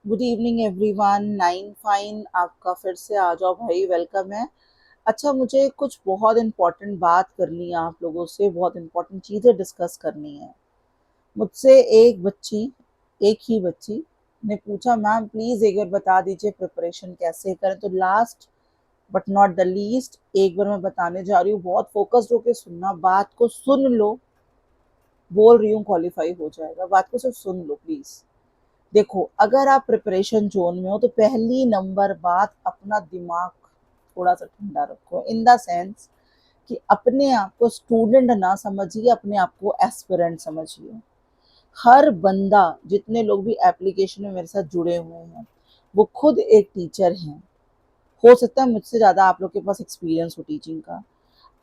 Good evening everyone. Nine fine, आपका फिर से आ जाओ भाई, वेलकम है। अच्छा, मुझे कुछ बहुत इंपॉर्टेंट बात करनी है आप लोगों से, बहुत इंपॉर्टेंट चीज़ें डिस्कस करनी है। मुझसे एक ही बच्ची ने पूछा, मैम प्लीज़ एक बार बता दीजिए प्रिपरेशन कैसे करें। तो last but not the least एक बार मैं बताने जा रही हूँ, बहुत फोकस्ड होकर सुनना, बात को सुन लो। बोल रही हूँ क्वालिफाई हो जाएगा, बात को सिर्फ सुन लो प्लीज़। देखो, अगर आप प्रिपरेशन जोन में हो तो पहली नंबर बात, अपना दिमाग थोड़ा सा ठंडा रखो, इन द सेंस कि अपने आप को स्टूडेंट ना समझिए, अपने आप को एस्पिरेंट समझिए। हर बंदा, जितने लोग भी एप्लीकेशन में मेरे साथ जुड़े हुए हैं, वो खुद एक टीचर हैं। हो सकता है मुझसे ज़्यादा आप लोग के पास एक्सपीरियंस हो टीचिंग का।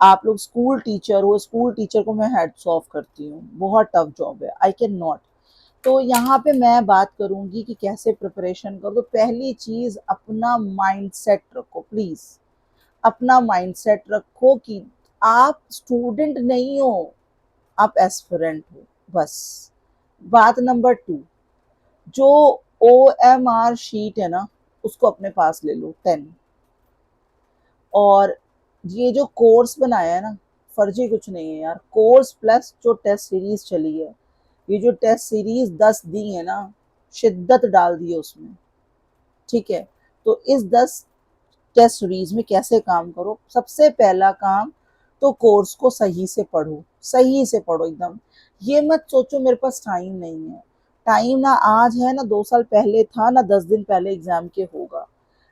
आप लोग स्कूल टीचर हो, स्कूल टीचर को मैं हेड्स ऑफ करती हूँ, बहुत टफ जॉब है, आई कैन नॉट। तो यहाँ पे मैं बात करूंगी कि कैसे प्रिपरेशन करो। तो पहली चीज, अपना माइंडसेट रखो प्लीज। अपना माइंडसेट रखो कि आप स्टूडेंट नहीं हो, आप एस्पिरेंट हो, बस। बात नंबर टू, जो OMR शीट है ना, उसको अपने पास ले लो 10। और ये जो कोर्स बनाया है ना, फर्जी कुछ नहीं है यार, कोर्स प्लस जो टेस्ट सीरीज चली है, ये जो टेस्ट सीरीज 10 दी है ना, शिद्दत डाल दी है उसमें। ठीक है, तो इस 10 टेस्ट सीरीज में कैसे काम करो। सबसे पहला काम, तो कोर्स को सही से पढ़ो, सही से पढ़ो एकदम। ये मत सोचो मेरे पास टाइम नहीं है। टाइम ना आज है, ना 2 साल पहले था, ना 10 दिन पहले एग्जाम के होगा।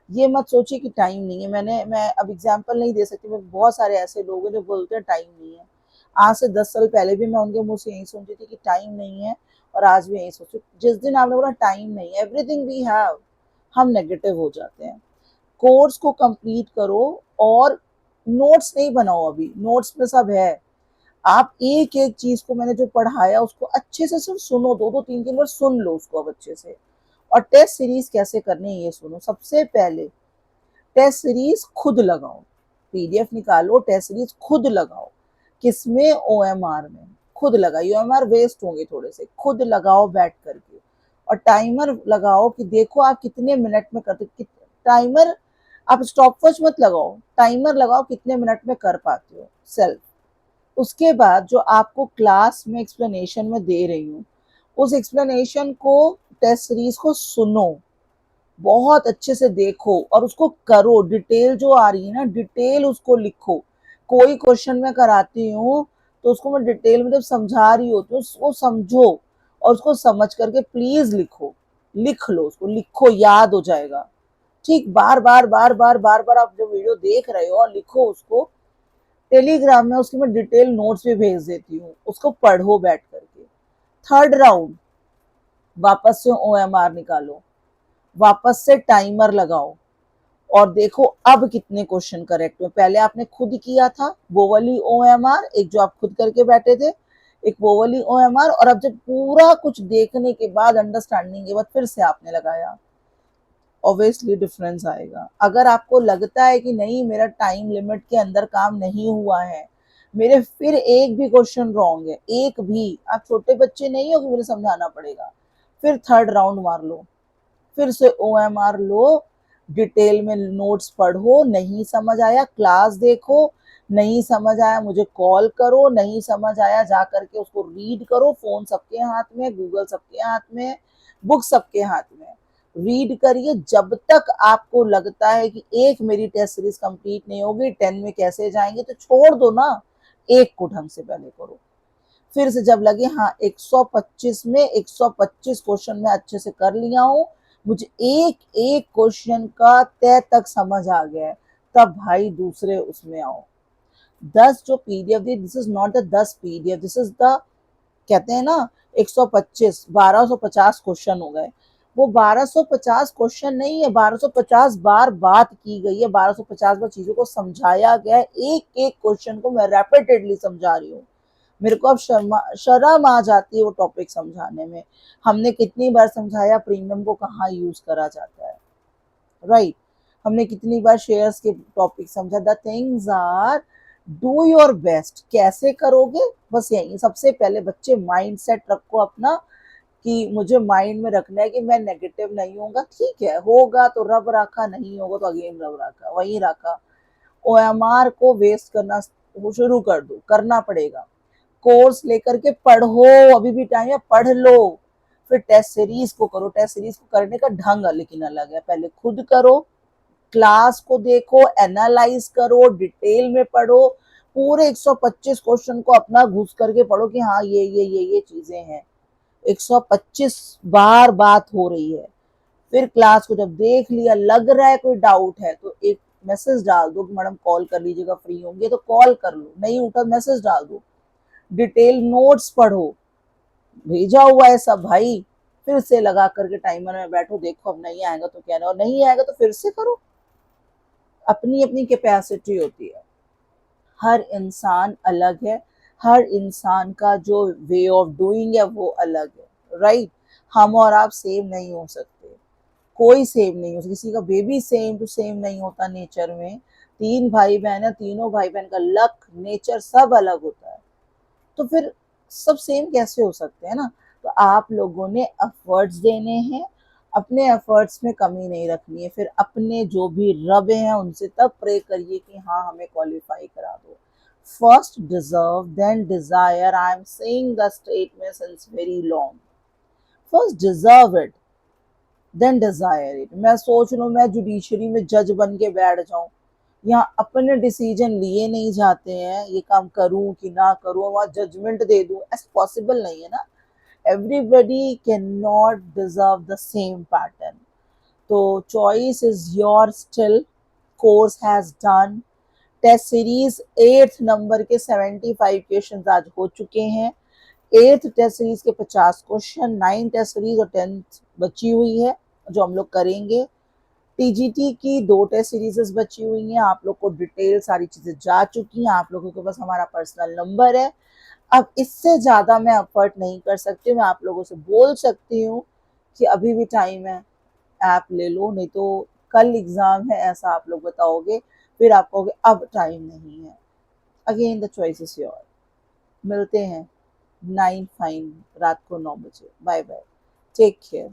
ये मत सोचिए कि टाइम नहीं है। मैं अब एग्जाम्पल नहीं दे सकती, मैं बहुत सारे ऐसे लोग हैं जो बोलते हैं टाइम नहीं है। आज से 10 साल पहले भी मैं उनके मुंह से यही सुनती थी कि टाइम नहीं है, और आज भी यही सोचती। जिस दिन आपने बोला टाइम नहीं है, एवरीथिंग वी हैव, हम नेगेटिव हो जाते हैं। कोर्स को कंप्लीट करो, और नोट्स नहीं बनाओ, अभी नोट्स में सब है। आप एक एक चीज को, मैंने जो पढ़ाया उसको अच्छे से सिर्फ सुनो, दो दो तीन तीन बार सुन लो उसको अब अच्छे से। और टेस्ट सीरीज कैसे करनी है ये सुनो। सबसे पहले टेस्ट सीरीज खुद लगाओ, PDF निकालो, टेस्ट सीरीज खुद लगाओ। किसमें? OMR में। खुद लगाइए, OMR वेस्ट होंगे थोड़े से, खुद लगाओ बैठ करके। और टाइमर लगाओ कि देखो आप कितने मिनट में करते। टाइमर, आप स्टॉप वॉच मत लगाओ, टाइमर लगाओ कितने मिनट में कर पाते हो सेल्फ। उसके बाद जो आपको क्लास में एक्सप्लेनेशन में दे रही हूँ, उस एक्सप्लेनेशन को, टेस्ट सीरीज को सुनो, बहुत अच्छे से देखो और उसको करो। डिटेल जो आ रही है ना, डिटेल उसको लिखो। कोई क्वेश्चन मैं कराती हूँ तो उसको मैं डिटेल में जब समझा रही होती हूँ, उसको समझो और उसको समझ करके प्लीज लिखो। लिख लो उसको, लिखो, याद हो जाएगा। ठीक, बार बार बार बार बार बार आप जो वीडियो देख रहे हो, और लिखो उसको। टेलीग्राम में उसकी मैं डिटेल नोट्स भी भेज देती हूँ, उसको पढ़ो बैठ करके। थर्ड राउंड, वापस से OMR निकालो, वापस से टाइमर लगाओ, और देखो अब कितने क्वेश्चन करेक्ट हुए। पहले आपने खुद किया था वो वाली OMR, एक जो आप खुद करके बैठे थे, एक वो वाली OMR, और अब जब पूरा कुछ देखने के बाद, अंडरस्टैंडिंग के बाद फिर से आपने लगाया, ऑब्वियसली डिफरेंस आएगा। अगर आपको लगता है कि नहीं मेरा टाइम लिमिट के अंदर काम नहीं हुआ है, मेरे फिर एक भी क्वेश्चन रॉन्ग है, एक भी, आप छोटे बच्चे नहीं हो कि मुझे समझाना पड़ेगा, फिर थर्ड राउंड मार लो, फिर से OMR लो, डिटेल में नोट्स पढ़ो। नहीं समझ आया क्लास देखो, नहीं समझ आया मुझे कॉल करो, नहीं समझ आया जा करके उसको रीड करो। फोन सबके हाथ में, गूगल सबके हाथ में, बुक सबके हाथ में, रीड करिए। जब तक आपको लगता है कि एक मेरी टेस्ट सीरीज कंप्लीट नहीं होगी, 10 में कैसे जाएंगे, तो छोड़ दो ना, एक को ढंग से पहले करो। फिर से जब लगे हाँ 125 में 125 क्वेश्चन में अच्छे से कर लिया हूँ, मुझे एक एक क्वेश्चन का तय तक समझ आ गया है, तब भाई दूसरे उसमें आओ। 10 जो PDF the, this is not the 10 PDF, this is the, कहते हैं ना, 125, 1250 क्वेश्चन हो गए। वो 1250 क्वेश्चन नहीं है, 1250 बार बात की गई है, 1250 बार चीजों को समझाया गया है। एक एक क्वेश्चन को मैं रेपिटेडली समझा रही हूँ। मेरे को अब शर्म आ जाती है वो टॉपिक समझाने में। हमने कितनी बार समझाया प्रीमियम को कहाँ यूज करा जाता है, राइट? हमने कितनी बार शेयर्स के टॉपिक समझा। The things are, do your best. कैसे करोगे? बस यही सबसे पहले बच्चे माइंडसेट रखो अपना कि मुझे माइंड में रखना है कि मैं नेगेटिव नहीं होगा, ठीक है, होगा तो रब रखा, नहीं होगा तो अगेन रब रखा, वही रखा। ओएमआर को वेस्ट करना वो शुरू कर दो, करना पड़ेगा। कोर्स लेकर के पढ़ो, अभी भी टाइम है, पढ़ लो। फिर टेस्ट सीरीज को करो। टेस्ट सीरीज को करने का ढंग लेकिन अलग है, पहले खुद करो, क्लास को देखो, एनालाइज करो, डिटेल में पढ़ो, पूरे 125 क्वेश्चन को अपना घुस करके पढ़ो कि हाँ ये चीजें हैं। 125 बार बात हो रही है। फिर क्लास को जब देख लिया, लग रहा है कोई डाउट है, तो एक मैसेज डाल दो कि मैडम कॉल कर लीजिएगा, फ्री होंगे तो कॉल कर लो, नहीं उठा मैसेज डाल दो। डिटेल नोट्स पढ़ो, भेजा हुआ है सब भाई। फिर से लगा करके टाइमर में बैठो, देखो अब नहीं आएगा तो क्या नहीं, और नहीं आएगा तो फिर से करो। अपनी अपनी कैपेसिटी होती है, हर इंसान अलग है, हर इंसान का जो वे ऑफ डूइंग है वो अलग है, राइट। हम और आप सेम नहीं हो सकते, कोई सेम नहीं हो सकता, किसी का बेबी सेम टू सेम नहीं होता नेचर में। तीन भाई बहन है, तीनों भाई बहन का लक, नेचर सब अलग होता है, तो फिर सब सेम कैसे हो सकते हैं ना। तो आप लोगों ने एफर्ट्स देने हैं, अपने एफर्ट्स में कमी नहीं रखनी है। फिर अपने जो भी रब हैं उनसे तब प्रे करिए कि हाँ हमें क्वालिफाई करा दो। First deserve then desire, I am saying the statement since very long. First deserve it then desire it. मैं सोच लूँ मैं जुडिशरी में जज बन के बैठ जाऊं, यहाँ अपने डिसीजन लिए नहीं जाते हैं, ये काम करूं कि ना करूं, वहां जजमेंट दे दूं, ऐसा पॉसिबल नहीं है ना। Everybody can not deserve the same pattern. तो choice is your still. Course has done. Test series 8th number के 75 क्वेश्चन आज हो चुके हैं। 8th टेस्ट सीरीज के 50 क्वेश्चन, 9th टेस्ट सीरीज और 10th बची हुई है जो हम लोग करेंगे। टीजीटी की 2 टेस्ट सीरीजेस बची हुई हैं, आप लोग को डिटेल सारी चीजें जा चुकी हैं, आप लोगों के पास हमारा पर्सनल नंबर है। अब इससे ज्यादा मैं एफर्ट नहीं कर सकती, मैं आप लोगों से बोल सकती हूँ कि अभी भी टाइम है, ऐप ले लो, नहीं तो कल एग्जाम है ऐसा आप लोग बताओगे, फिर आप कहोगे अब टाइम नहीं है। Again the choice is your. मिलते हैं 9 फाइन रात को 9 बजे। Bye bye, take care.